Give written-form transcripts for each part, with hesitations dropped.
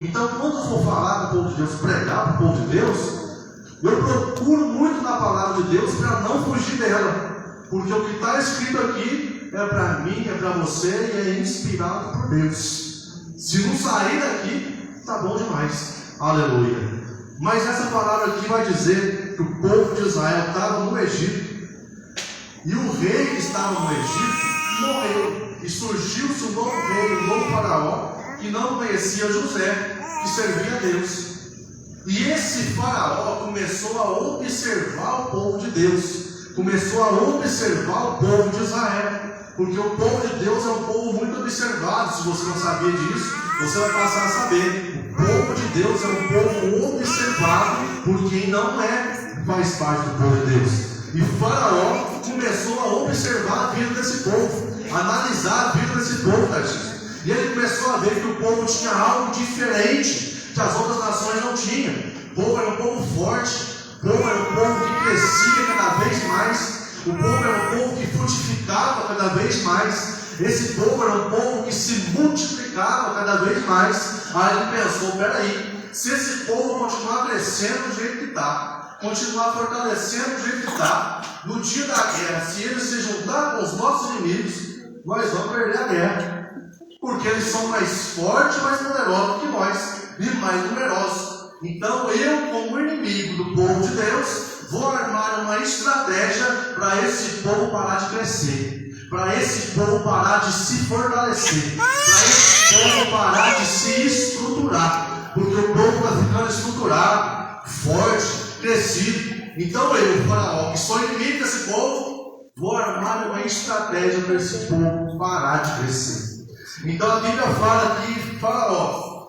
Então, quando eu for falar com o povo de Deus, pregar para o povo de Deus, eu procuro muito na palavra de Deus para não fugir dela, porque o que está escrito aqui é para mim, é para você e é inspirado por Deus. Se não sair daqui, está bom demais. Aleluia. Mas essa palavra aqui vai dizer que o povo de Israel estava no Egito, e o rei que estava no Egito morreu, e surgiu-se um novo rei, um novo faraó, que não conhecia José, que servia a Deus. E esse faraó começou a observar o povo de Deus, começou a observar o povo de Israel, porque o povo de Deus é um povo muito observado. Se você não sabia disso, você vai passar a saber. O povo de Deus é um povo observado por quem não faz parte do povo de Deus. E Faraó começou a observar a vida desse povo, analisar a vida desse povo, Tarcísio. E ele começou a ver que o povo tinha algo diferente que as outras nações não tinham. O povo era um povo forte, o povo era um povo que crescia cada vez mais, o povo era um povo que frutificava cada vez mais. Esse povo era um povo que se multiplicava cada vez mais. Aí ele pensou, peraí, se esse povo continuar crescendo do jeito que está, continuar fortalecendo do jeito que está, no dia da guerra, se eles se juntar com os nossos inimigos, nós vamos perder a guerra. Porque eles são mais fortes, mais poderosos que nós, e mais numerosos. Então eu, como inimigo do povo de Deus, vou armar uma estratégia para esse povo parar de crescer, para esse povo parar de se fortalecer, para esse povo parar de se estruturar, porque o povo está ficando estruturado, forte, crescido. Então eu, Faraó, que sou inimigo desse povo, vou armar uma estratégia para esse povo parar de crescer. Então a Bíblia fala que Faraó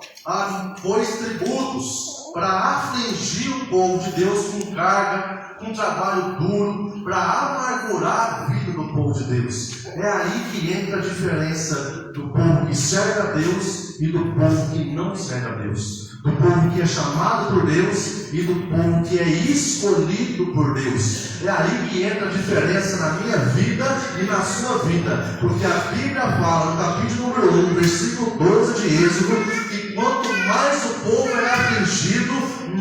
pôs tributos para afligir o povo de Deus com carga, com trabalho duro, para amargurar a vida do povo de Deus. É aí que entra a diferença do povo que serve a Deus e do povo que não serve a Deus. Do povo que é chamado por Deus e do povo que é escolhido por Deus. É aí que entra a diferença na minha vida e na sua vida. Porque a Bíblia fala, no capítulo número 1, versículo 12 de Êxodo, que quanto mais o povo era afligido,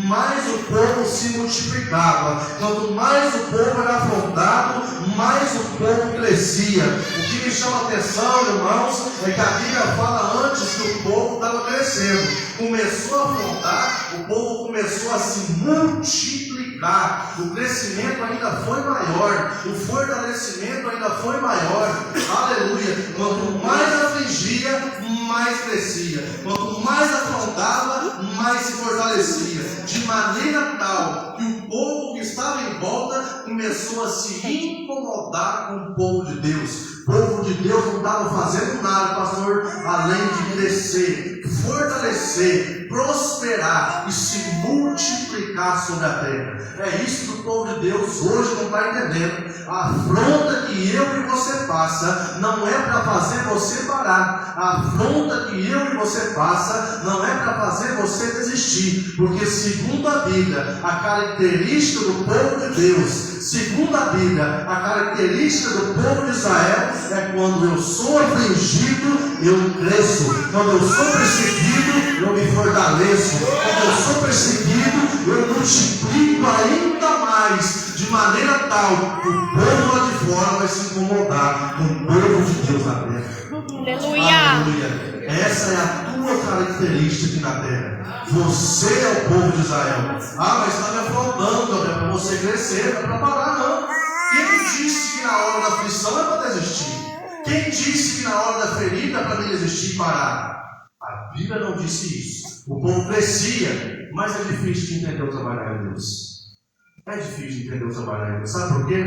mais o povo se multiplicava. Quanto mais o povo era afrontado, mais o povo crescia. O que me chama a atenção, irmãos, é que a Bíblia fala antes que o povo estava crescendo. Começou a afrontar, o povo começou a se multiplicar. O crescimento ainda foi maior, o fortalecimento ainda foi maior. Aleluia! Quanto mais afligia, mais crescia. Quanto mais afrontava, mais se fortalecia. De maneira tal que o povo que estava em volta começou a se incomodar com o povo de Deus. O povo de Deus não estava fazendo nada, pastor, além de crescer, fortalecer, prosperar e se multiplicar sobre a terra. É isso que o povo de Deus hoje não está entendendo. A afronta que eu e você passa não é para fazer você parar. A afronta que eu e você passa não é para fazer você desistir. Porque segundo a Bíblia, a característica do povo de Deus, segundo a Bíblia, a característica do povo de Israel é quando eu sou afligido, eu cresço. Quando eu sou perseguido, eu me fortaleço. Quando eu sou perseguido, eu multiplico ainda mais, de maneira tal que o povo lá de fora vai se incomodar com o povo de Deus na terra. Aleluia! Aleluia! Essa é a tua característica aqui na terra. Você é o povo de Israel. Ah, mas está me afrontando, é para você crescer, não é para parar, não. Quem disse que na hora da aflição é para desistir? Quem disse que na hora da ferida é para desistir e parar? A Bíblia não disse isso. O povo crescia, mas é difícil de entender o trabalho de Deus. É difícil de entender o trabalho de Deus. Sabe por quê?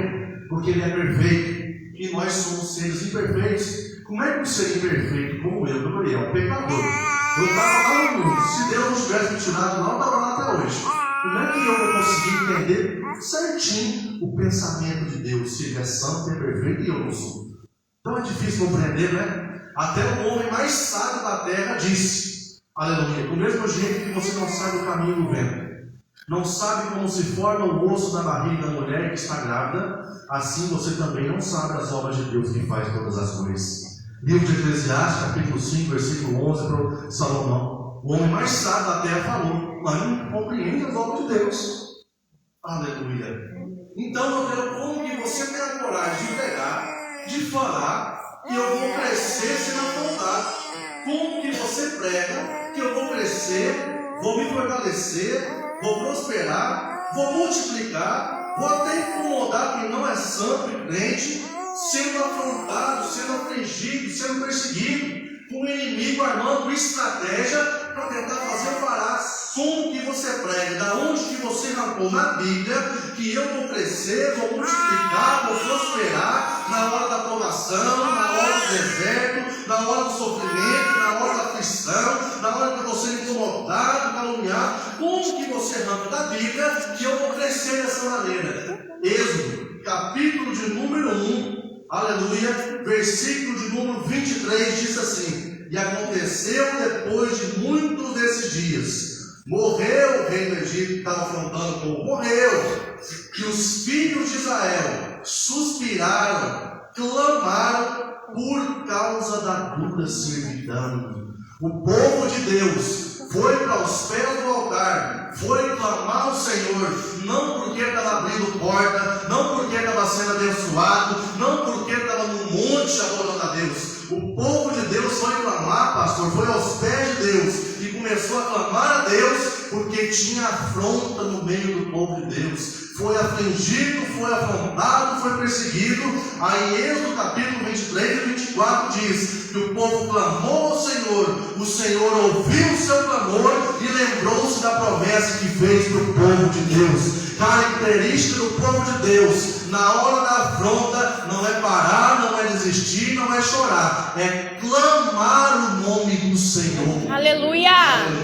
Porque Ele é perfeito e nós somos seres imperfeitos. Como é que um ser imperfeito como eu, Gabriel, um pecador? Eu estava lá no mundo. Se Deus não tivesse me tirado lá, eu estava lá até hoje. Como é que eu vou conseguir entender certinho o pensamento de Deus, se Ele é santo e é perfeito e eu não sou? Então é difícil compreender, né? Até o homem mais sábio da terra disse, aleluia, do mesmo jeito que você não sabe o caminho do vento, não sabe como se forma o osso da barriga da mulher que está grávida, assim você também não sabe as obras de Deus que faz todas as coisas. Livro de Eclesiastes, capítulo 5, versículo 11, para Salomão. O homem mais sábio da terra falou, mas não compreende as obras de Deus. Aleluia. Então, meu Deus, como que você tem a coragem de pegar, de falar que eu vou crescer sendo afrontado? Como que você prega que eu vou crescer, vou me fortalecer, vou prosperar, vou multiplicar, vou até incomodar quem não é santo e crente, sendo afrontado, sendo afligido, sendo perseguido, com o inimigo armando estratégia para tentar fazer parar. Como que você prega, da onde que você arrancou na Bíblia, que eu vou crescer, vou multiplicar, vou prosperar na hora da provação, na hora do deserto, na hora do sofrimento, na hora da aflição, na hora que você é incomodado, caluniado. Como que você arranca da Bíblia que eu vou crescer dessa maneira? Êxodo, capítulo de número 1, aleluia, versículo de número 23, diz assim: e aconteceu depois de muitos desses dias, morreu o rei do Egito que estava afrontando o povo, morreu, que os filhos de Israel suspiraram, clamaram por causa da dura servidão. O povo de Deus foi para os pés do altar, foi clamar ao Senhor, não porque estava abrindo porta, não porque estava sendo abençoado, não porque estava no monte adorando a Deus. O povo de Deus foi clamar, pastor, foi aos pés de Deus e começou a clamar a Deus porque tinha afronta no meio do povo de Deus. Foi afligido, foi afrontado, foi perseguido. Aí Êxodo capítulo 23 e 24 diz que o povo clamou ao Senhor, o Senhor ouviu o seu clamor e lembrou-se da promessa que fez para o povo de Deus. Característica do povo de Deus, na hora da afronta, não é parar, não é desistir, não é chorar, é clamar o nome do Senhor. Aleluia!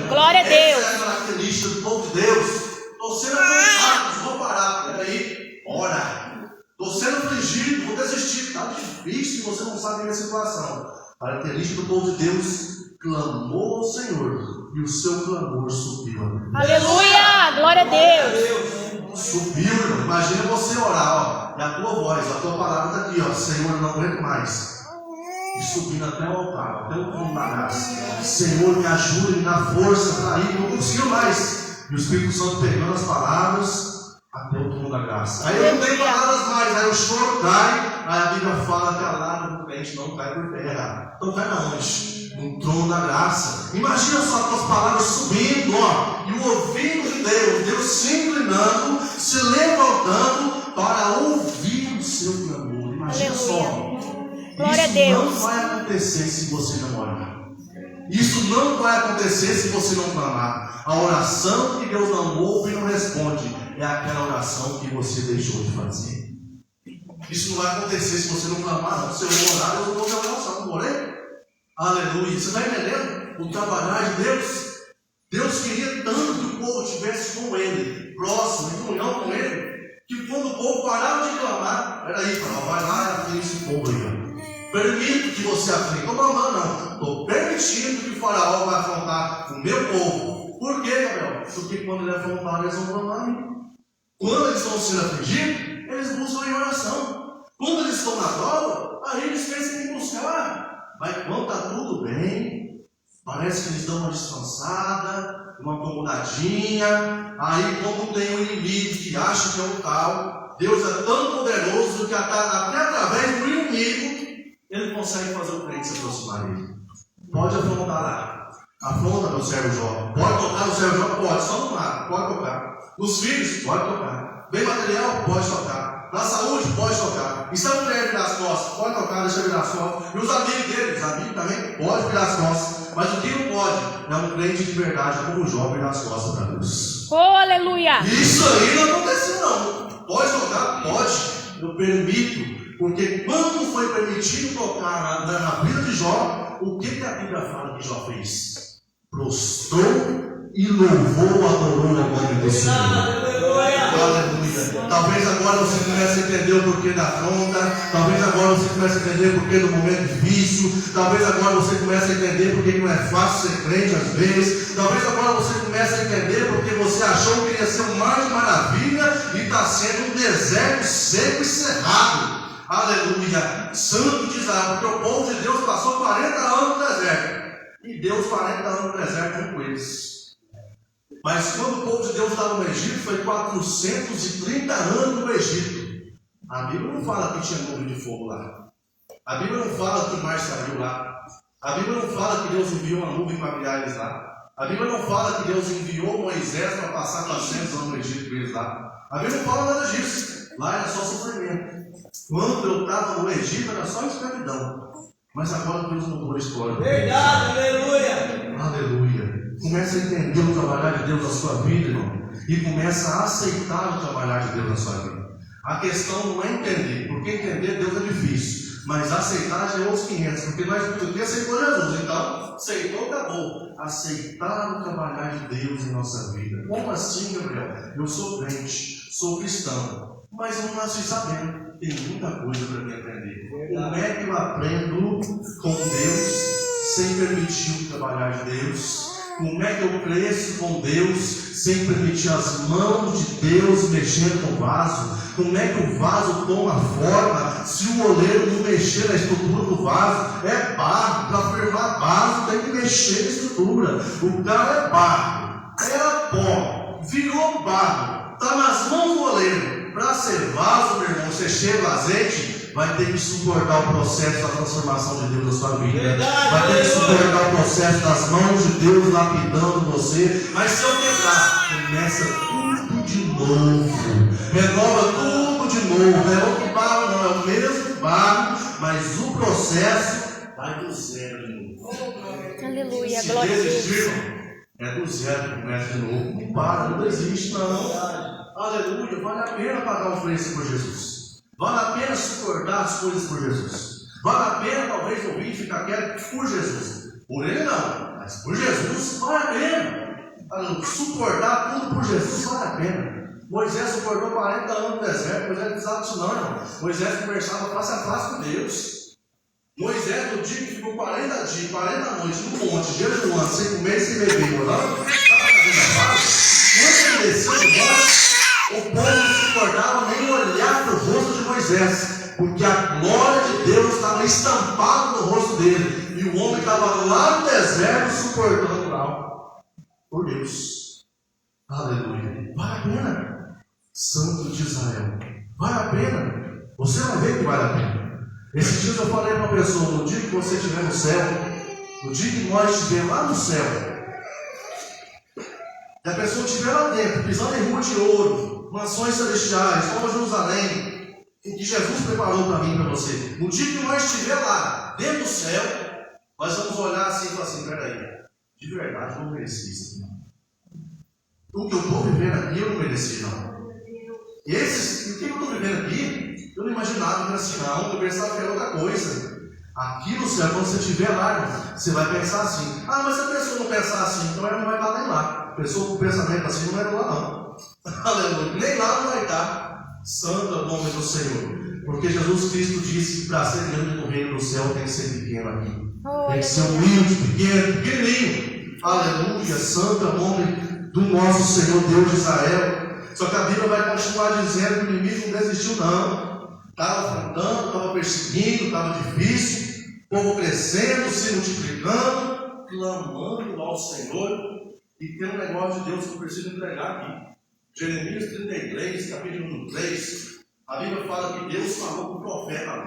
Glória a Deus! Essa é a característica do povo de Deus. Estou sendo afrontado, vou parar, peraí, ora. Estou sendo afligido, vou desistir, está difícil, você não sabe a minha situação. A característica do povo de Deus, clamou ao Senhor e o seu clamor subiu. Aleluia! Glória a Deus! Subiu, irmão. Imagina você orar, ó, e a tua voz, a tua palavra está aqui, ó. Senhor, eu não aguento mais. E subindo até o altar, até o trono da graça. Senhor, me ajude, me dá força para ir, não consigo mais. E o Espírito Santo pegando as palavras até o trono da graça. Aí eu não tenho palavras mais, aí o choro cai. Aí a Bíblia fala que a lágrima do crente não cai por terra. Então cai na onde? No trono da graça. Imagina só as palavras subindo, ó, e o ouvido de Deus, Deus se inclinando, se levantando para ouvir o seu clamor. Imagina só. Glória a Isso Deus. não vai acontecer se você não orar. Isso não vai acontecer se você não clamar. A oração que Deus não ouve e não responde é aquela oração que você deixou de fazer. Isso não vai acontecer se você não clamar, não. Se eu orar, eu vou fazer a oração, não orei? Aleluia. Você está entendendo o trabalhar de Deus? Deus queria tanto que o povo estivesse com Ele, próximo, em comunhão com Ele, que quando o povo parava de clamar, peraí, vai lá e aflige esse povo aí. Permito que você aflige. Não, não. Estou permitindo que o faraó vai afrontar o meu povo. Por quê, Gabriel? Porque quando ele afrontar, eles vão clamar a mim. Quando eles estão sendo afligidos, eles buscam em oração. Quando eles estão na prova, aí eles pensam em buscar. Mas quando está tudo bem, parece que eles dão uma descansada, uma acomodadinha. Aí, como tem um inimigo que acha que é o tal, Deus é tão poderoso que até através do inimigo ele consegue fazer o crente se aproximar dele. Pode afrontar lá. Afronta meu servo Jó. Pode tocar no servo Jó? Pode. Só no mar. Pode tocar. Nos filhos? Pode tocar. Bem material? Pode tocar. Na saúde? Pode tocar. E se a mulher virar as costas? Pode tocar, deixa virar as costas. E os amigos dele? Os amigos também? Pode virar as costas. Mas o que não pode é um crente de verdade como o Jó virar as costas para Deus. Oh, aleluia! Isso aí não aconteceu, não. Pode tocar? Pode. Eu permito. Porque quando foi permitido tocar na vida de Jó, o que a Bíblia fala que Jó fez? Prostrou e louvou, adorou o nome do Senhor. Aleluia. Talvez agora você comece a entender o porquê da afronta. Talvez agora você comece a entender o porquê do momento difícil. Talvez agora você comece a entender porque não é fácil ser crente às vezes. Talvez agora você comece a entender porque você achou que iria ser um mar de maravilha e está sendo um deserto seco e cerrado. Aleluia. Santo de Israel, porque o povo de Deus passou 40 anos no deserto. e Deus 40 anos no deserto junto com eles. Mas quando o povo de Deus estava no Egito, foi 430 anos no Egito. A Bíblia não fala que tinha nuvem de fogo lá. A Bíblia não fala que o mar se abriu lá. A Bíblia não fala que Deus enviou uma nuvem para guiar eles lá. A Bíblia não fala que Deus enviou Moisés para passar 400 anos no Egito com eles lá. A Bíblia não fala nada disso. Lá era só sofrimento. Quando eu estava no Egito era só escravidão. Mas agora Deus mudou a história. Verdade, aleluia. Aleluia. Começa a entender o trabalhar de Deus na sua vida, irmão. E começa a aceitar o trabalhar de Deus na sua vida. A questão não é entender, porque entender Deus é difícil. Mas aceitar já é outros 500. Porque nós aqui aceitou Jesus, então aceitou, acabou. Aceitar o trabalhar de Deus em nossa vida. Como assim, Gabriel? Eu sou crente, sou cristão, mas eu não nasci sabendo. Tem muita coisa para me aprender. Como é que eu aprendo com Deus sem permitir o trabalhar de Deus? Como é que eu cresço com Deus sem permitir as mãos de Deus mexendo no vaso? Como é que o vaso toma forma se o oleiro não mexer na estrutura do vaso? É barro, para firmar vaso tem que mexer na estrutura. O cara é barro, era pó, virou barro, está nas mãos do oleiro. Para ser vaso, meu irmão, você chega o azeite, vai ter que suportar o processo da transformação de Deus na sua vida. Verdade, vai ter que suportar o processo das mãos de Deus lapidando você. Mas se eu quebrar, começa tudo de novo. Renova tudo de novo. Não é outro barro, não, é o mesmo barro, mas o processo vai do zero de novo. Aleluia, Se glória a Deus. desistir, é do zero que começa de novo. Não para, não desiste, não. Aleluia, vale a pena pagar o preço por Jesus. Vale a pena suportar as coisas por Jesus. Vale a pena talvez ouvir e ficar quieto por Jesus. Por ele não, mas por Jesus vale a pena. Suportar tudo por Jesus vale a pena. Moisés suportou 40 anos no deserto. Moisés não precisava disso não. Moisés conversava face a face com Deus. Moisés, no dia que ficou 40 dias, 40 noites no monte, jejuando, sem comer e sem beber, orando, estava fazendo a paz. Quando ele desceu do monte, o povo não suportava nem olhar para o rosto de Moisés, porque a glória de Deus estava estampada no rosto dele, e o homem estava lá no deserto suportando lá por Deus. Aleluia. Vale a pena, Santo de Israel. Vale a pena. Você vai ver que vale a pena. Esses dias eu falei para uma pessoa: no dia que você estiver no céu, no dia que nós estivermos lá no céu, e a pessoa estiver lá dentro, pisando em rua de ouro, mansões celestiais, Nova Jerusalém, o que Jesus preparou para mim e para você. No dia que nós estiver lá, dentro do céu, nós vamos olhar assim e falar assim: peraí, de verdade eu não mereci isso. O que eu estou vivendo aqui eu não mereci, não. E o que eu estou vivendo aqui, eu não imaginava que era assim, não. Eu pensava que era outra coisa. Aqui no céu, quando você estiver lá, irmão, você vai pensar assim: ah, mas se a pessoa não pensar assim, então ela não vai estar nem lá. A pessoa com pensamento assim não vai estar lá, não. Aleluia. Nem lá não vai estar. Santo é o nome do Senhor. Porque Jesus Cristo disse que para ser grande no reino do céu tem que ser pequeno aqui. Tem que ser humilde, pequeno, pequenininho. Aleluia. Santo é o nome do nosso Senhor Deus de Israel. Só que a Bíblia vai continuar dizendo que o inimigo não desistiu, não. Estava afrontando, estava perseguindo, estava difícil. O povo crescendo, se multiplicando, clamando ao Senhor. E tem um negócio de Deus que eu preciso entregar aqui. Jeremias 33, capítulo 3. A Bíblia fala que Deus falou com o profeta.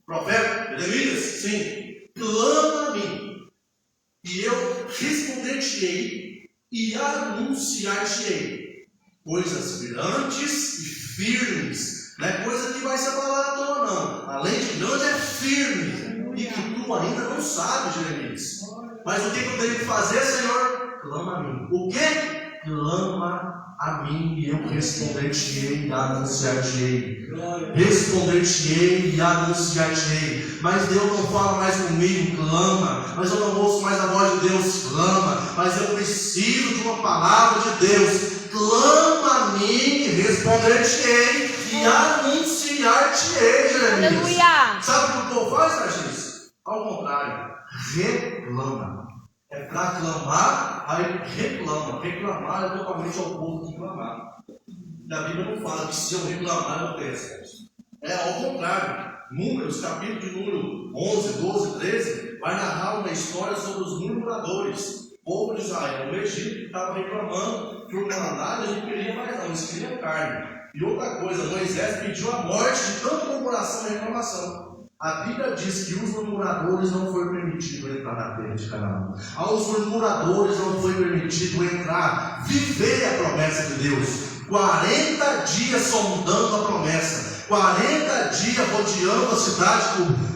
Profeta, Jeremias, sim. Clama a mim, e eu responder-te-ei e anunciar-te-ei coisas grandes e firmes. Não é coisa que vai ser falada à toa, não. Além de grande, é firme. E que tu ainda não sabes, Jeremias. Mas o que eu tenho que fazer, Senhor? Clama a mim. O que? Clama a mim e eu responder-te-ei e anunciar-te-ei. Responder-te-ei e anunciar-te-ei. Mas Deus não fala mais comigo, clama. Mas eu não ouço mais a voz de Deus, clama. Mas eu preciso de uma palavra de Deus. Clama a mim e responder-te-ei e anunciar-te-ei, Jeremias. Aleluia. Sabe o que o povo faz, Tarcísio? Ao contrário, reclama. É para clamar, aí reclama. Reclamar é totalmente ao oposto de clamar. A Bíblia não fala que se eu reclamar eu tenho resposta. É ao contrário. Números, capítulo de número 11, 12, 13, vai narrar uma história sobre os murmuradores. O povo de Israel, no Egito, estava reclamando que o mandato não queria mais não, eles queriam carne. E outra coisa, Moisés pediu a morte de tanta murmuração e reclamação. A Bíblia diz que os murmuradores não foi permitido entrar na terra de Canaã. Aos murmuradores não foi permitido entrar, viver a promessa de Deus. 40 dias sondando a promessa, 40 dias rodeando a cidade,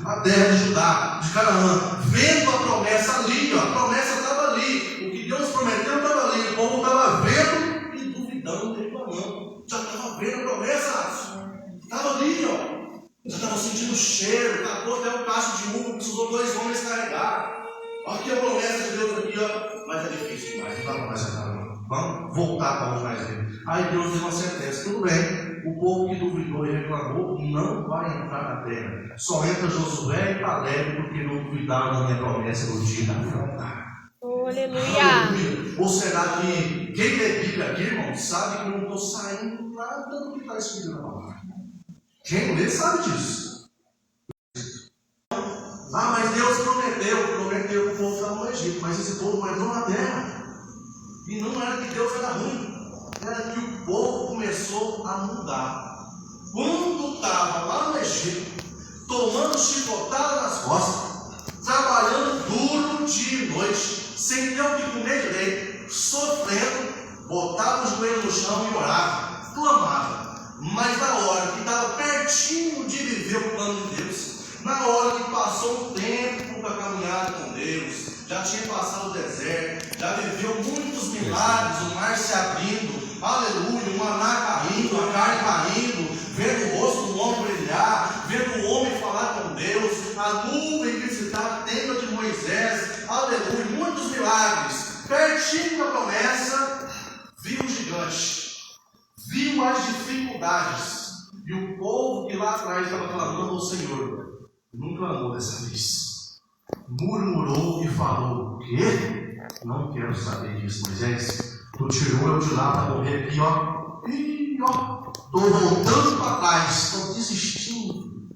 a terra de Judá, de Canaã, vendo a promessa ali, ó, a promessa estava ali, o que Deus prometeu estava ali, o povo estava vendo e duvidando, reclamando. Já estava vendo a promessa, estava ali, ó. Já estava sentindo o cheiro, acabou até o cacho de uva, precisou 2 homens carregar. Olha aqui a promessa de Deus aqui, ó. Mas é difícil demais, não dá para mais entrar, não. Vamos voltar para onde mais ver. Aí Deus deu uma sentença, tudo bem. O povo que duvidou e reclamou não vai entrar na terra. Só entra Josué e Caleb porque não duvidaram da minha promessa no dia da afronta. Aleluia. Ou será que quem lê Bíblia aqui, irmão, sabe que eu não estou saindo nada do que está escrito na palavra? Quem lê sabe disso. Ah, mas Deus prometeu que o povo estava no Egito, mas esse povo não entrou na terra. E não era que Deus era ruim, era que o povo começou a mudar. Quando estava lá no Egito, tomando chicotada nas costas, trabalhando duro dia e noite, sem ter o que comer direito, sofrendo, botava o joelho no chão e orava, clamava. Mas na hora que estava pertinho de viver o plano de Deus, na hora que passou um tempo para caminhar com Deus, já tinha passado o deserto, já viveu muitos milagres, o mar se abrindo, aleluia, o maná caindo, a carne caindo, vendo o rosto do homem brilhar, vendo o homem falar com Deus, a nuvem visitar a tenda de Moisés, aleluia, muitos milagres. Pertinho da promessa, viu o gigante, viu as dificuldades, e o povo que lá atrás estava clamando ao Senhor, não clamou dessa vez. Murmurou e falou: o quê? Não quero saber disso, Moisés. Tu tirou eu de lá para morrer aqui, ó. E ó, estou voltando para trás, estou desistindo.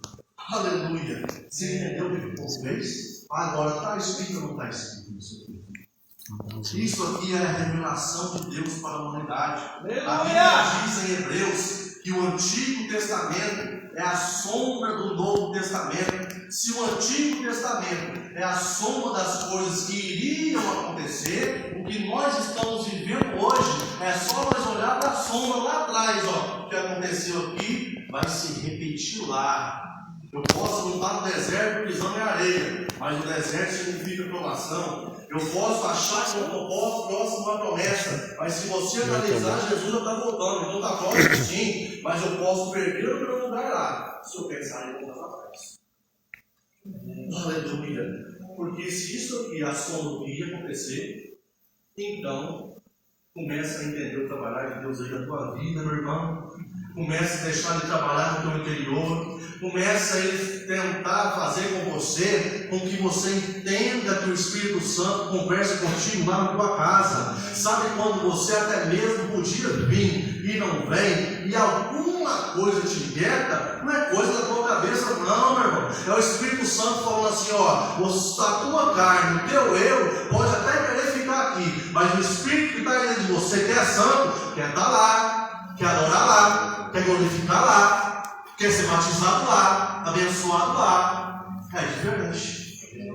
Aleluia. Você entendeu o que o povo fez? Agora está escrito ou não está escrito isso aqui? Isso aqui é a revelação de Deus para a humanidade. A Bíblia diz em Hebreus que o Antigo Testamento é a sombra do Novo Testamento. Se o Antigo Testamento é a sombra das coisas que iriam acontecer, o que nós estamos vivendo hoje é só nós olhar para a sombra lá atrás, ó, o que aconteceu aqui vai se repetir lá. Eu posso não estar no deserto pisando em areia, mas o deserto significa provação. Eu posso achar que eu não posso próximo a uma promessa, mas se você analisar, Jesus já está voltando, então está próximo sim, mas eu posso perder o meu lugar lá, se eu pensar em voltar para trás. Aleluia. Porque se isso aqui é a sombra do que ia acontecer, então começa a entender o trabalhar de Deus aí na tua vida, meu irmão. Começa a deixar Ele trabalhar no teu interior. Começa a Ele tentar fazer com você, com que você entenda que o Espírito Santo conversa contigo lá na tua casa. Sabe quando você até mesmo podia vir e não vem, e alguma coisa te inquieta? Não é coisa da tua cabeça não, meu irmão. É o Espírito Santo falando assim, ó, a tua carne, o teu eu, pode até querer ficar aqui, mas o Espírito que está dentro de você, que é santo, quer estar lá, quer adorar lá, quer glorificar lá, quer ser batizado lá, abençoado lá. É diferente.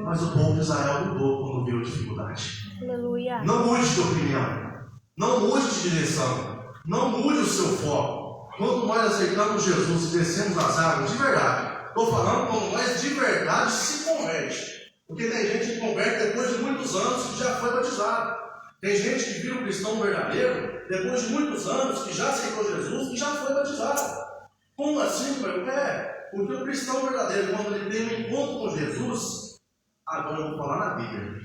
Mas o povo de Israel mudou quando viu a dificuldade. Aleluia. Não mude de opinião, não mude de direção, não mude o seu foco. Quando nós aceitamos Jesus e descemos as águas de verdade, estou falando quando nós de verdade se converte. Porque tem gente que converte depois de muitos anos que já foi batizado. Tem gente que vira um cristão verdadeiro depois de muitos anos que já aceitou Jesus e já foi batizado. Como assim, meu? Porque o cristão verdadeiro, quando ele tem um encontro com Jesus, agora eu vou falar na Bíblia.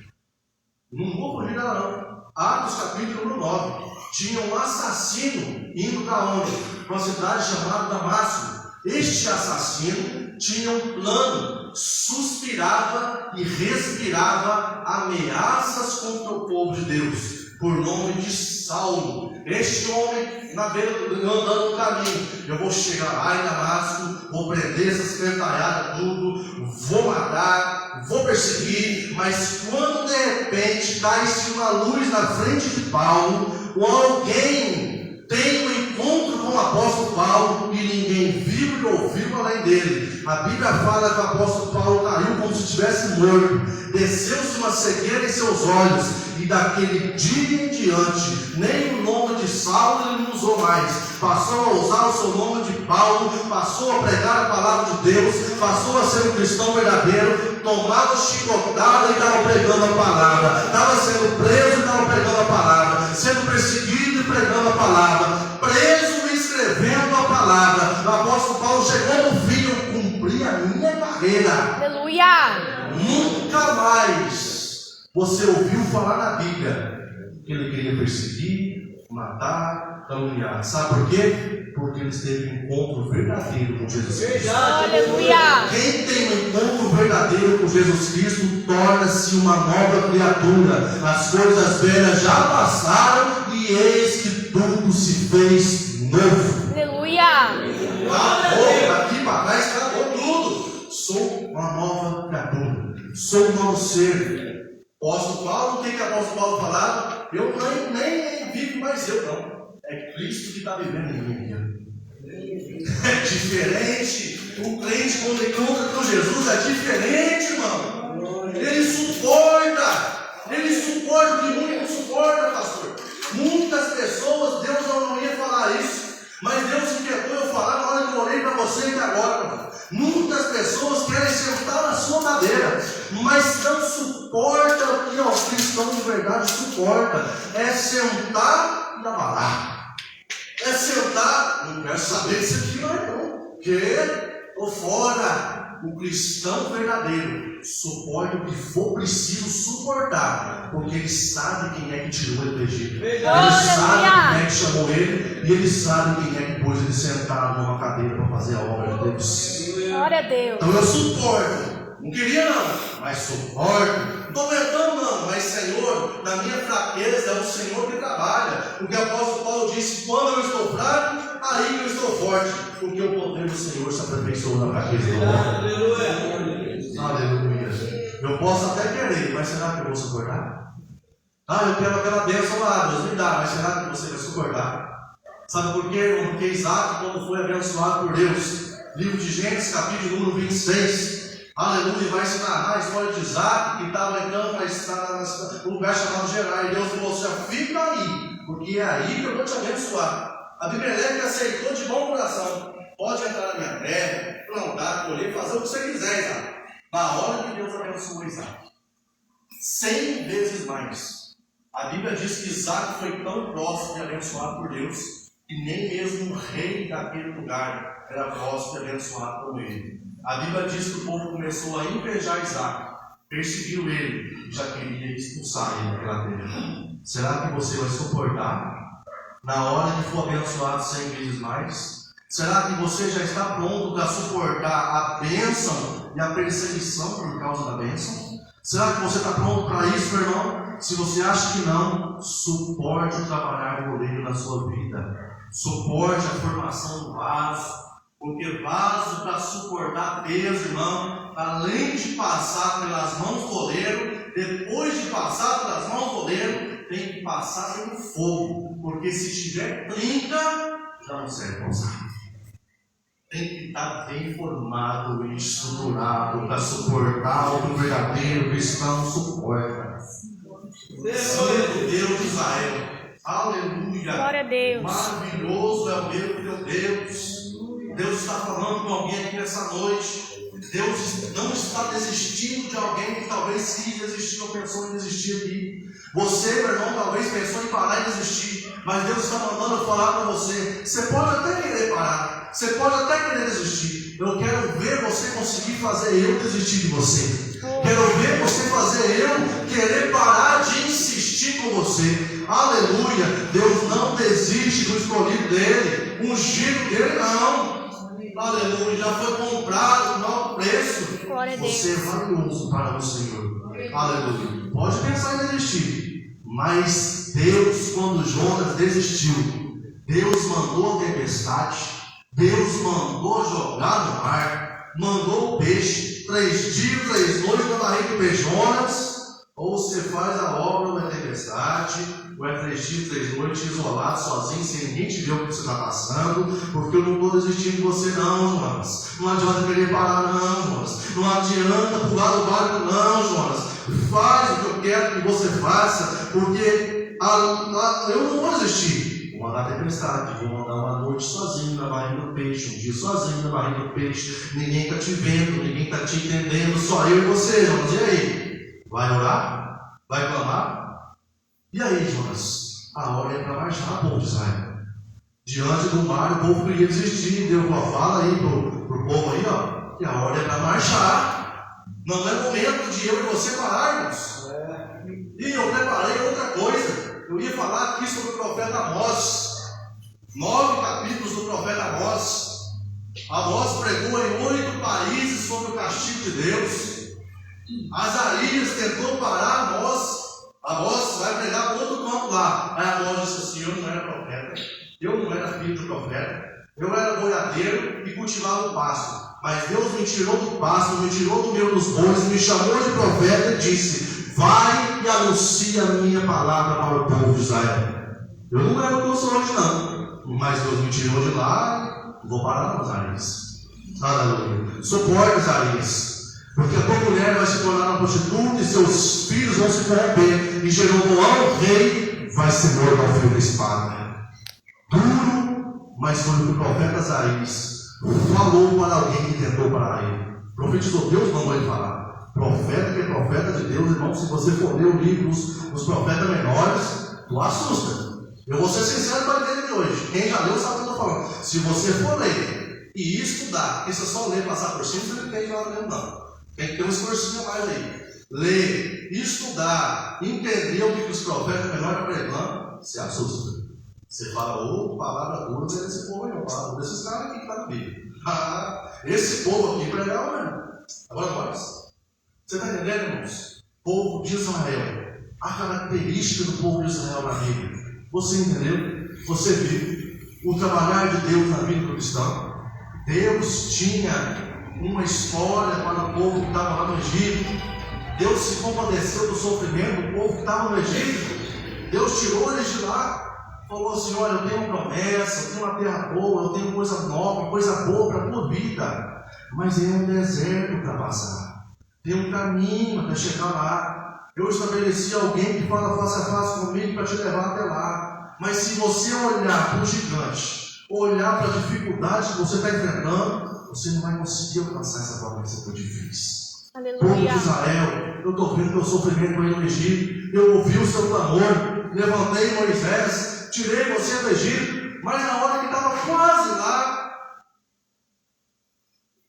Não vou fugir dela não. Atos capítulo 9. Tinha um assassino indo para onde? Para uma cidade chamada Damasco. Este assassino tinha um plano, suspirava e respirava ameaças contra o povo de Deus. por nome de Saulo. Este homem, na beira andando no caminho, eu vou chegar lá em Damasco, vou prender essas cantalhadas tudo, vou matar, vou perseguir. Mas quando de repente cai-se uma luz na frente de Paulo, ou alguém tem um encontro com o apóstolo Paulo e ninguém viu e ouviu além dele. A Bíblia fala que o apóstolo Paulo caiu como se estivesse morto, desceu-se uma cegueira em seus olhos, e daquele dia em diante, nem o nome de Saulo ele não usou mais, passou a usar o seu nome de Paulo, passou a pregar a palavra de Deus, passou a ser um cristão verdadeiro, tomava chicotada e estava pregando a palavra, estava sendo preso e estava pregando a palavra, sendo perseguido e pregando a palavra, preso e escrevendo a palavra. O apóstolo Paulo chegou no fim: eu cumpri a minha carreira. Aleluia. Nunca mais você ouviu falar na Bíblia que ele queria perseguir, matar, caluniar. Sabe por quê? Porque ele teve um encontro verdadeiro com Jesus Cristo. Aleluia. Quem tem um encontro verdadeiro com Jesus Cristo torna-se uma nova criatura. As coisas velhas já passaram e eis que tudo se fez novo. Aleluia. Acabou, daqui para trás acabou tudo. Sou uma nova criatura, sou um novo ser. Apóstolo Paulo, o que o apóstolo Paulo falava? Eu nem vivo mais eu, não. É Cristo que está vivendo em mim. É diferente. O crente, quando encontra com Jesus, é diferente, irmão. Ele suporta o que muito não suporta, pastor. Muitas pessoas, Deus não ia falar isso, mas Deus inquietou eu falar na hora que eu orei para você e agora, irmão. Muitas pessoas querem sentar na sua cadeira, mas não suporta o que o cristão de verdade suporta. É sentar e abalar. É sentar, não quero saber disso aqui não, porque estou fora. O cristão verdadeiro suporta o que for preciso suportar, porque ele sabe quem é que tirou ele do Egito. Ele sabe quem é que chamou ele, e ele sabe quem é que pôs ele sentado numa cadeira para fazer a obra de Deus. Glória a Deus. Então eu suporto. Não queria não, mas suporto. Não estou aguentando não, mas Senhor, na minha fraqueza é o Senhor que trabalha. Porque o apóstolo Paulo disse: quando eu estou fraco, aí que eu estou forte. Porque o poder do Senhor se aperfeiçoa na fraqueza do homem. Aleluia. Eu posso até querer, mas será que eu vou suportar? Eu quero aquela bênção lá, Deus me dá, mas será que você vai suportar? Sabe por quê? Porque Isaac, quando foi abençoado por Deus, livro de Gênesis, capítulo número 26, aleluia, vai se narrar a história de Isaac, que estava entrando para estar num lugar chamado Gerar, e Deus falou assim: fica aí, porque é aí que eu vou te abençoar. Abimeleque aceitou de bom coração: pode entrar na minha terra, plantar, colher, fazer o que você quiser, Isaac. Na hora que Deus abençoou Isaac, 100 vezes mais. A Bíblia diz que Isaac foi tão próximo de abençoado por Deus, que nem mesmo o rei daquele lugar era próximo de abençoado por ele. A Bíblia diz que o povo começou a invejar Isaac, perseguiu ele e já queria expulsar ele daquela terra. Será que você vai suportar na hora que for abençoado 100 vezes mais? Será que você já está pronto para suportar a bênção e a perseguição por causa da bênção? Será que você está pronto para isso, meu irmão? Se você acha que não, suporte o trabalhar do oleiro na sua vida. Suporte a formação do vaso. Porque vaso para suportar peso, irmão, além de passar pelas mãos do oleiro, depois de passar pelas mãos do oleiro, tem que passar pelo fogo. Porque se tiver 30, já não serve para usar. Tem que estar bem formado e estruturado para suportar o que o verdadeiro cristão suporta. Santo Deus de Israel, aleluia. Glória a Deus. Maravilhoso é o meu Deus. Deus está falando com alguém aqui nessa noite. Deus não está desistindo de alguém que talvez quis desistir ou pensou em desistir aqui. Você, meu irmão, talvez pensou em parar e desistir, mas Deus está mandando falar para você. Você pode até querer parar, você pode até querer desistir. Eu quero ver você conseguir fazer eu desistir de você. Quero ver você fazer eu querer parar de insistir com você. Aleluia. Deus não desiste do escolhido dele, ungido dele não. Aleluia, já foi comprado no alto preço. Você é valioso para o Senhor. Aleluia. Pode pensar em desistir, Mas Deus, quando Jonas desistiu, Deus mandou a tempestade, Deus mandou jogar no mar, mandou o peixe, 3 dias, 3 noites na barriga do peixe. Jonas, ou você faz a obra, ou é tempestade, ou é 3 dias, 3 noites, isolado, sozinho, sem ninguém te ver o que você está passando, porque eu não estou desistindo de você não, Jonas. Não adianta querer parar não, Jonas. Não adianta pular do barco não, Jonas. Faz o que eu quero que você faça, porque eu não vou desistir. Vou mandar tempestade, vou mandar uma noite sozinho na barriga do peixe, um dia sozinho na barriga do peixe. Ninguém está te vendo, ninguém está te entendendo, só eu e você, Jonas. E aí? Vai orar? Vai clamar? E aí, Jonas? A hora é para marchar, povo de Israel. Diante do mar, o povo queria desistir. Deus fala aí pro povo aí, ó, que a hora é para marchar. Não é momento de eu e você pararmos. E eu preparei outra coisa. Eu ia falar aqui sobre o profeta Amós. 9 capítulos do profeta Amós. Amós pregou em 8 países sobre o castigo de Deus. Azarias tentou parar Amós. Amós vai pregar para outro campo lá. Aí Amós disse assim: eu não era profeta, eu não era filho de profeta, eu era boiadeiro e cultivava o pasto. Mas Deus me tirou do pasto, me tirou do meio dos bois, me chamou de profeta e disse: vai e anuncia a minha palavra para o povo de Israel. Eu não era o que eu sou hoje não, mas Deus me tirou de lá e vou parar não, Azarias. Aleluia. Suporte, Azarias. Porque a tua mulher vai se tornar uma prostituta e seus filhos vão se corromper. E Jeroboão, rei, vai ser morto ao fio da espada. Duro, mas foi o que o profeta Azarias falou para alguém que tentou parar ele. Profetizou, Deus mandou ele falar. Profeta que é profeta de Deus, irmão, se você for ler o livro dos profetas menores, tu assusta. Eu vou ser sincero para ele de hoje. Quem já leu sabe o que eu estou falando. Se você for ler e estudar, porque se só ler e passar por cima, você não entende nada mesmo não. Tem que ter um esforcinho a mais aí. Ler, estudar, entender o que os profetas menores estão pregando, você assusta. Você fala, ô, palavra dura desse povo aí, palavra desses caras aqui que estão na Bíblia. Esse povo aqui pregava mesmo. Agora nós. Você está entendendo, irmãos? Povo de Israel. A característica do povo de Israel na Bíblia. Você entendeu? Você viu o trabalhar de Deus na vida do cristão. Deus tinha uma história para o povo que estava lá no Egito. Deus se compadeceu do sofrimento do povo que estava no Egito. Deus tirou eles de lá. Falou assim: olha, eu tenho uma promessa, eu tenho uma terra boa, eu tenho coisa nova, coisa boa para a tua vida. Mas é um deserto para passar. Tem um caminho até chegar lá. Eu estabeleci alguém que fala face a face comigo para te levar até lá. Mas se você olhar para o gigante, olhar para a dificuldade que você está enfrentando, você não vai conseguir alcançar essa promessa que eu te fiz. Aleluia. Povo de Israel, eu estou vendo teu sofrimento aí no Egito. Eu ouvi o seu clamor, levantei Moisés, tirei você do Egito, mas na hora que estava quase lá,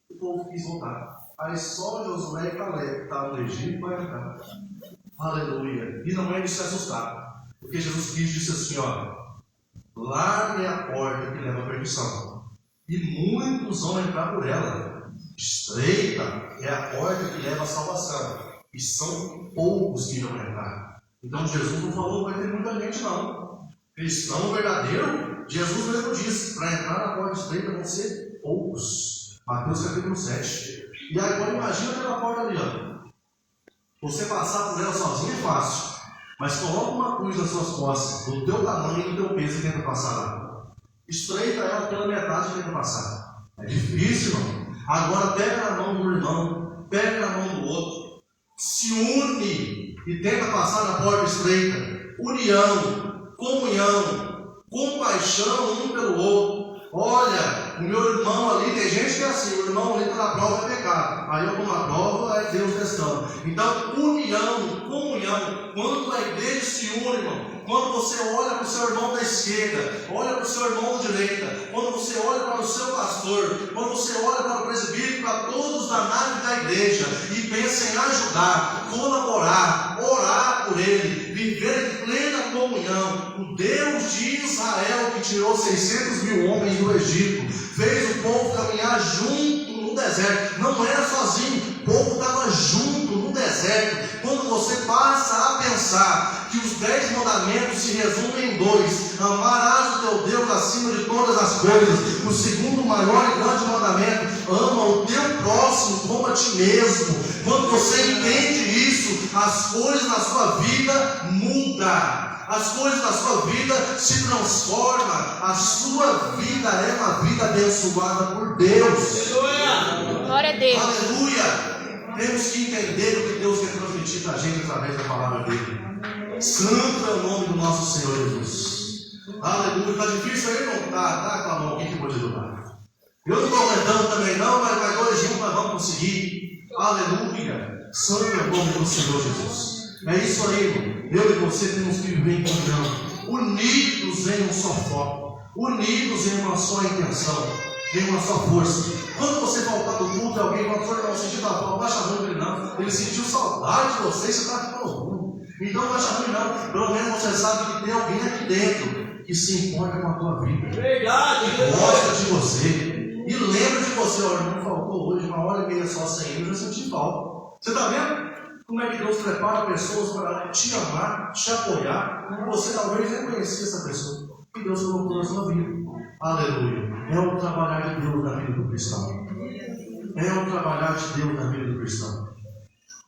o povo quis voltar. Aí só Josué e Caleb que estavam no Egito vai entrar. Aleluia. E não é de se assustar, porque Jesus Cristo disse assim: ó, larga é a porta que leva à perdição, e muitos vão entrar por ela. Estreita é a porta que leva à salvação, e são poucos que vão entrar. Então Jesus não falou que vai ter muita gente não. Cristão verdadeiro, Jesus mesmo disse, para entrar na porta estreita vão ser poucos. Mateus capítulo 7. E agora imagina aquela porta ali, ó. Você passar por ela sozinho é fácil, mas coloca uma cruz nas suas costas, do teu tamanho e do teu peso, e tenta passar lá. Estreita ela pela metade e tenta passar. É difícil, irmão. Agora pega na mão do irmão, pega na mão do outro, se une e tenta passar na porta estreita. União, comunhão, compaixão um pelo outro. Olha, o meu irmão ali, tem gente que é assim, o irmão ali está na prova é pecado, aí eu estou na prova é Deus testando. Então, união, comunhão, quando a igreja se une, irmão, quando você olha para o seu irmão da esquerda, olha para o seu irmão da direita, quando você olha para o seu pastor, quando você olha para o presbítero, para todos da nave da igreja, e pensa em ajudar, colaborar, orar por ele, viver em plena comunhão, o Deus de Israel que tirou 600 mil homens do Egito, fez o povo caminhar junto no deserto, não era sozinho, o povo estava junto no deserto. deserto, quando você passa a pensar que os 10 mandamentos se resumem em 2: amarás o teu Deus acima de todas as coisas. O segundo maior e grande mandamento: ama o teu próximo como a ti mesmo. Quando você entende isso, as coisas na sua vida mudam. As coisas da sua vida se transformam. A sua vida é uma vida abençoada por Deus. Glória a Deus. Aleluia. Temos que entender o que Deus quer transmitir para a gente através da palavra dele. Santo é o nome do nosso Senhor Jesus. Aleluia. Está difícil aí? Não está? Com a mão. Quem que pode ajudar? Eu não estou aguentando também não, mas vai dois juntos nós vamos conseguir. Aleluia. Santo é o nome do Senhor Jesus. É isso aí, irmão. Eu e você temos que viver em comunhão, unidos em um só foco, unidos em uma só intenção, em uma só força. Quando você voltar do culto, alguém vai falar: não, sentiu da falta, baixa a mão. Ele não, ele sentiu saudade de você, você está ficando ruim. Então baixa a mão, não. Pelo menos você sabe que tem alguém aqui dentro que se importa com a tua vida, Verdade, que gosta de você e lembra de você. Olha, não faltou hoje 1h30 só sem ele, eu já senti falta. Você está vendo? Como é que Deus prepara pessoas para te amar, te apoiar, e você talvez nem conhecia essa pessoa que Deus colocou na sua vida. Aleluia. É o trabalhar de Deus na vida do cristão. É o trabalhar de Deus na vida do cristão.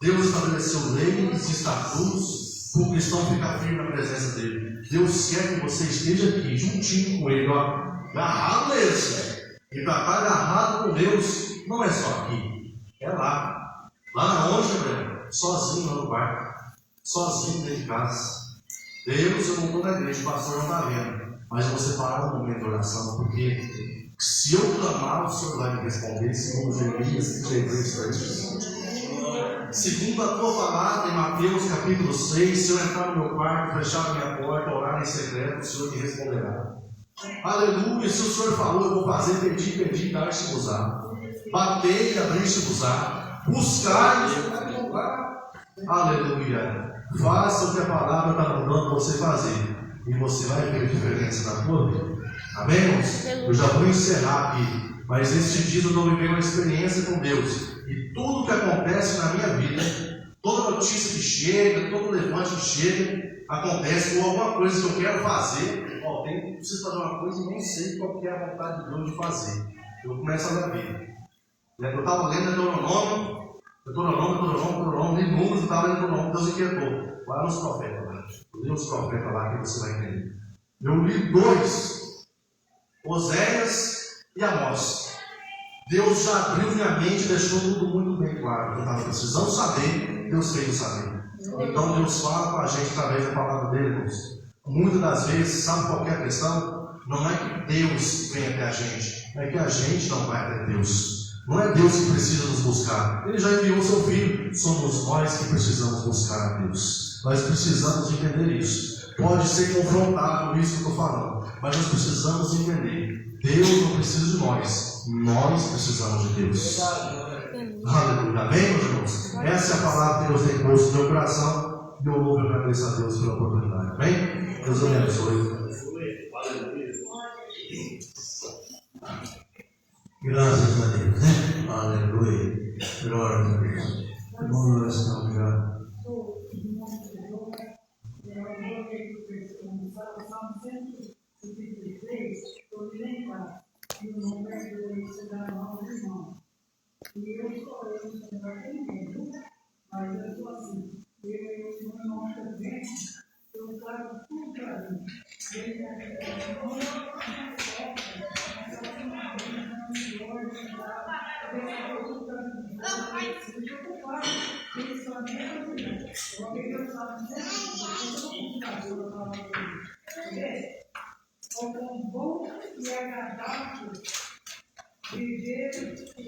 Deus estabeleceu leis e estatutos para o cristão ficar firme na presença dele. Deus quer que você esteja aqui, juntinho com ele, ó, agarrado nele. E para estar agarrado com Deus, não é só aqui, é lá. Lá na onde, Gabriel? Sozinho lá no quarto, sozinho dentro de casa. Deus, eu não estou na igreja, o pastor não está vendo, mas você parar um momento de oração, porque se eu clamar, o Senhor vai me responder, segundo Jeremias 33:3. Segundo a tua palavra em Mateus capítulo 6, se eu entrar no meu quarto, fechar a minha porta, orar em secreto, o Senhor me responderá. Aleluia. Se o Senhor falou, eu vou fazer: pedir, dar-se-vos-á. Bater e abrir-se-vos-á. Buscar e encontrar. Aleluia. Faça o que a palavra está mandando você fazer, e você vai ver a diferença na tua vida. Amém, irmãos? Eu já vou encerrar aqui, mas esses dias eu estou vivendo uma experiência com Deus, e tudo que acontece na minha vida, toda notícia que chega, todo levante que chega, acontece com alguma coisa que eu quero fazer. Preciso fazer uma coisa e não sei qual que é a vontade de Deus de fazer. Eu começo a ver. Eu estava lendo Deuteronômio, li números, eu estava lendo Deuteronômio, Deus inquietou. Vai nos profetas lá. Eu li uns profetas lá que você vai entender. Eu li 2, Oséias e Amós. Deus já abriu minha mente e deixou tudo muito bem claro. Eu estava precisando saber, Deus fez eu saber. Então Deus fala com a gente através da palavra dele, irmãos. Muitas das vezes, sabe qual que é a questão? Não é que Deus vem até a gente, é que a gente não vai até Deus. Não é Deus que precisa nos buscar. Ele já enviou o seu Filho. Somos nós que precisamos buscar a Deus. Nós precisamos entender isso. Pode ser confrontado isso que eu estou falando, mas nós precisamos entender. Deus não precisa de nós. Nós precisamos de Deus. Aleluia. Amém, meus irmãos? Essa é a palavra que Deus tem posto no meu coração. E eu louvo e agradeço a Deus pela oportunidade. Amém? Deus abençoe. Graças a Deus, né? Aleluia. Glória a Deus. Vamos estamos já. E eu sou eu, o Senhor tem medo, mas eu sou assim. Eu não também, eu trago tudo para mim. Como bom e agradável viver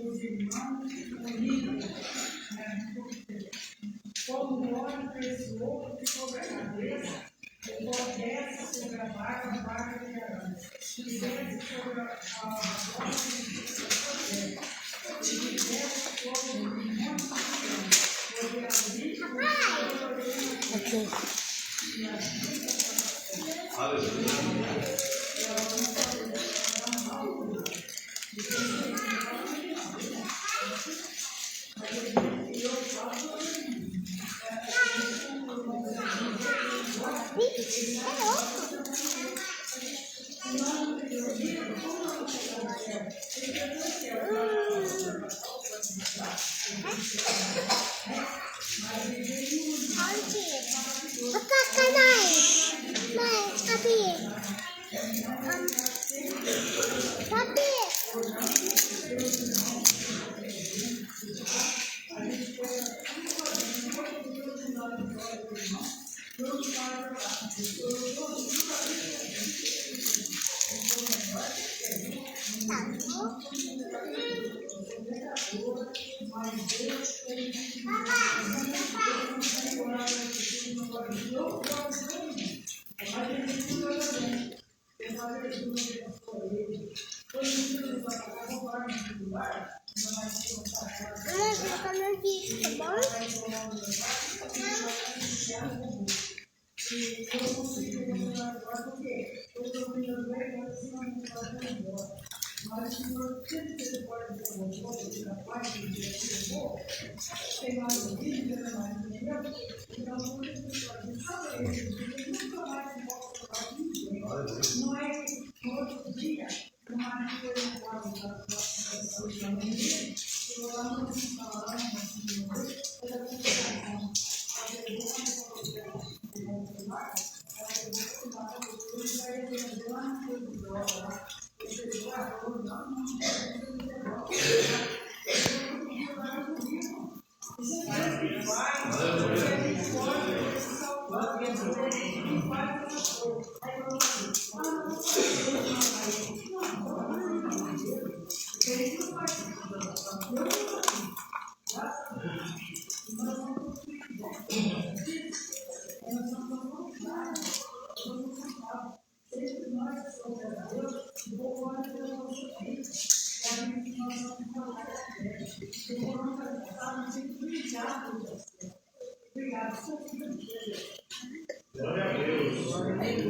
os irmãos unidos, como óleo precioso sobre a cabeça, ou desce sobre a barba de Arão, e desce sobre a voz de José, e desce sobre o irmão sobre a língua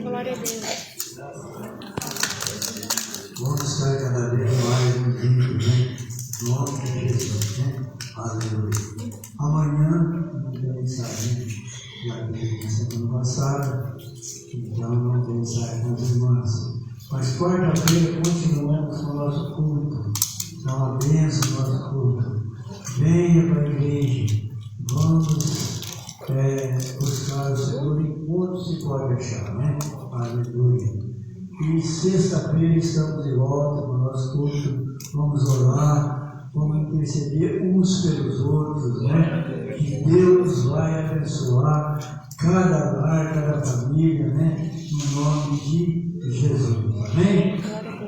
Glória a Deus. Vamos estar cada vez mais unidos, né? No nome de Jesus, né? Aleluia. Amanhã, não tem mensagem, já que teve semana passada, então não tem mensagem com as irmãs. Mas quarta-feira continuamos com o nosso culto. É uma bênção o nosso culto. Venha para a igreja. Vamos buscar o Senhor enquanto se pode achar, né? Aleluia. E sexta-feira estamos de volta para o nosso culto. Vamos orar, vamos interceder uns pelos outros, né? Que Deus vai abençoar cada lar, cada família, né? No nome de Jesus. Amém?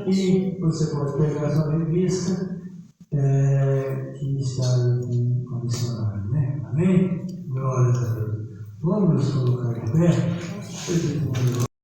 E você pode pegar a sua revista que está aí com a missionária, né? Amém? Glória a Deus. Vamos nos colocar de pé.